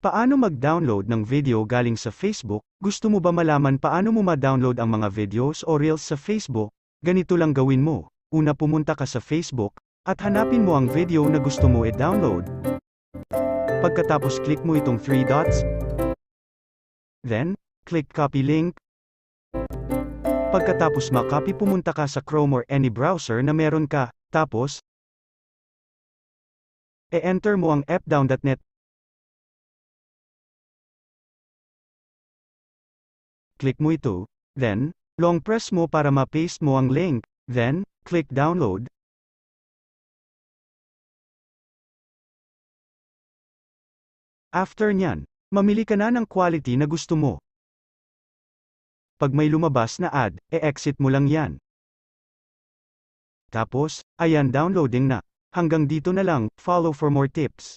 Paano mag-download ng video galing sa Facebook? Gusto mo ba malaman paano mo ma-download ang mga videos o reels sa Facebook? Ganito lang gawin mo. Una, pumunta ka sa Facebook, at hanapin mo ang video na gusto mo i-download. Pagkatapos click mo itong 3 dots. Then, click copy link. Pagkatapos ma-copy, pumunta ka sa Chrome or any browser na meron ka. Tapos, e-enter mo ang fdown.net. Click mo ito, then, long press mo para ma-paste mo ang link, then, click download. After nyan, mamili ka na ng quality na gusto mo. Pag may lumabas na ad, e-exit mo lang yan. Tapos, ayan, downloading na. Hanggang dito na lang, follow for more tips.